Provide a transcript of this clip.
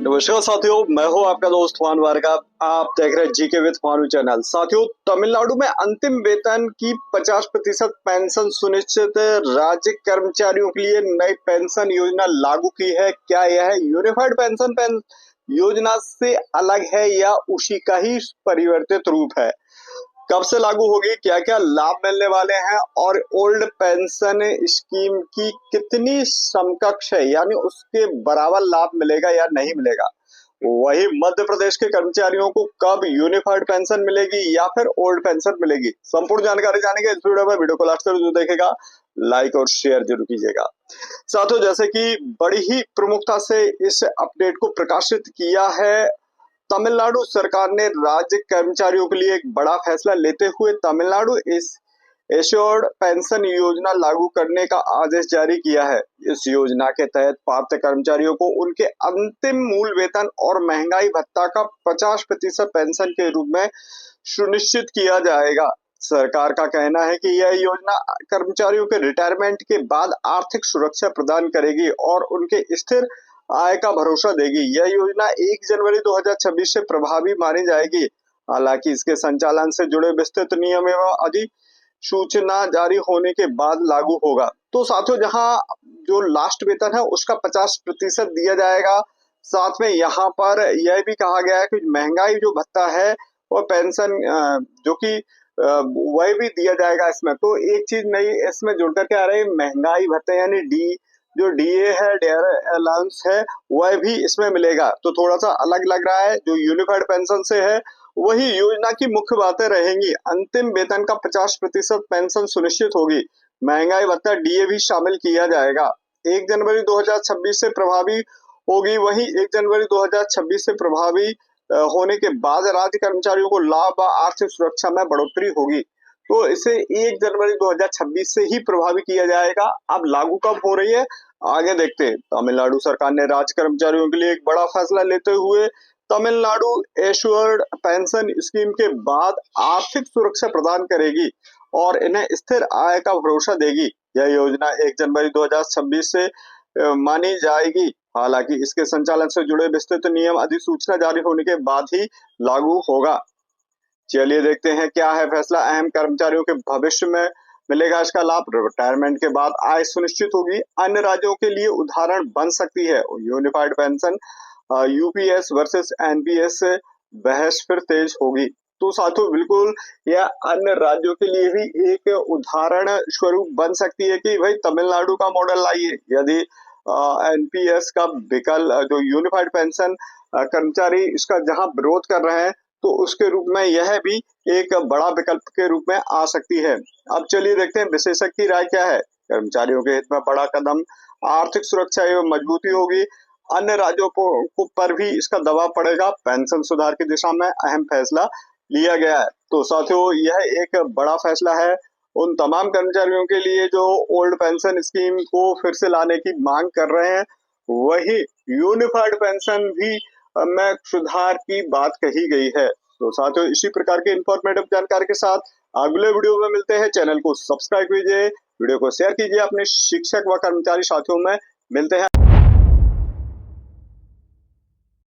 नमस्कार साथियों, मैं हूं आपका दोस्त भानु वारका। आप देख रहे हैं जीके विद भानु चैनल। साथियों, तमिलनाडु में अंतिम वेतन की 50% पेंशन सुनिश्चित। राज्य कर्मचारियों के लिए नई पेंशन योजना लागू की है। क्या यह यूनिफाइड पेंशन योजना से अलग है या उसी का ही परिवर्तित रूप है? कब से लागू होगी, क्या क्या लाभ मिलने वाले हैं और ओल्ड पेंशन स्कीम की कितनी समकक्ष है, यानी उसके बराबर लाभ मिलेगा या नहीं मिलेगा? वही मध्य प्रदेश के कर्मचारियों को कब यूनिफाइड पेंशन मिलेगी या फिर ओल्ड पेंशन मिलेगी, संपूर्ण जानकारी जानेंगे इस वीडियो में। वीडियो को लास्ट तक जो देखेगा लाइक और शेयर जरूर कीजिएगा। साथियों, जैसे कि बड़ी ही प्रमुखता से इस अपडेट को प्रकाशित किया है, तमिलनाडु सरकार ने राज्य कर्मचारियों के लिए एक बड़ा फैसला लेते हुए तमिलनाडु इस एश्योर्ड पेंशन योजना लागू करने का आदेश जारी किया है। इस योजना के तहत पात्र कर्मचारियों को उनके अंतिम मूल वेतन और महंगाई भत्ता का 50% पेंशन के रूप में सुनिश्चित किया जाएगा। सरकार का कहना है कि यह योजना कर्मचारियों के रिटायरमेंट के बाद आर्थिक सुरक्षा प्रदान करेगी और उनके स्थिर आय का भरोसा देगी। यह योजना 1 जनवरी 2026 से प्रभावी मानी जाएगी। हालांकि इसके संचालन से जुड़े विस्तृत नियम एवं अधिसूचना जारी होने के बाद लागू होगा। तो साथियों, जहां जो लास्ट वेतन है उसका 50% दिया जाएगा, साथ में यहाँ पर यह भी कहा गया है कि महंगाई जो भत्ता है और पेंशन जो कि वह भी दिया जाएगा इसमें। तो एक चीज नई इसमें जुड़ करके आ रही है, महंगाई भत्ता यानी जो डीए है, डेयर अलाउंस है, वह भी इसमें मिलेगा। तो थोड़ा सा अलग लग रहा है। जो यूनिफाइड पेंशन से है वही योजना की मुख्य बातें रहेंगी। अंतिम वेतन का 50% पेंशन सुनिश्चित होगी। महंगाई भत्ता डीए भी शामिल किया जाएगा। 1 जनवरी 2026 से प्रभावी होगी। वहीं 1 जनवरी 2026 से प्रभावी होने के बाद राज्य कर्मचारियों को लाभ व आर्थिक सुरक्षा में बढ़ोतरी होगी। तो इसे 1 जनवरी 2026 से ही प्रभावी किया जाएगा। अब लागू कब हो रही है, आगे देखते हैं। तमिलनाडु सरकार ने राज्य कर्मचारियों के लिए एक बड़ा फैसला लेते हुए तमिलनाडु एश्योर्ड पेंशन स्कीम के बाद आर्थिक सुरक्षा प्रदान करेगी और इन्हें स्थिर आय का भरोसा देगी। यह योजना 1 जनवरी 2026 से मानी जाएगी। हालांकि इसके संचालन से जुड़े विस्तृत नियम अधिसूचना जारी होने के बाद ही लागू होगा। चलिए देखते हैं क्या है फैसला। अहम कर्मचारियों के भविष्य में मिलेगा इसका लाभ। रिटायरमेंट के बाद आय सुनिश्चित होगी। अन्य राज्यों के लिए उदाहरण बन सकती है। Unified pension UPS versus NPS से बहस फिर तेज होगी। तो साथियों, बिल्कुल यह अन्य राज्यों के लिए भी एक उदाहरण स्वरूप बन सकती है कि भाई तमिलनाडु का मॉडल लाइए। यदि एनपीएस का विकल्प जो यूनिफाइड पेंशन कर्मचारी इसका जहां विरोध कर रहे हैं, तो उसके रूप में यह भी एक बड़ा विकल्प के रूप में आ सकती है। अब चलिए देखते हैं विशेषज्ञ की राय क्या है। कर्मचारियों के हित में बड़ा कदम, आर्थिक सुरक्षा एवं मजबूती होगी। अन्य राज्यों को पर भी इसका दबाव पड़ेगा। पेंशन सुधार की दिशा में अहम फैसला लिया गया है। तो साथियों, यह एक बड़ा फैसला है उन तमाम कर्मचारियों के लिए जो ओल्ड पेंशन स्कीम को फिर से लाने की मांग कर रहे हैं। वही यूनिफाइड पेंशन भी में सुधार की बात कही गई है। तो साथियों, इसी प्रकार के इंफॉर्मेटिव जानकारी के साथ अगले वीडियो में मिलते हैं। चैनल को सब्सक्राइब कीजिए, वीडियो को शेयर कीजिए अपने शिक्षक व कर्मचारी साथियों में। मिलते हैं।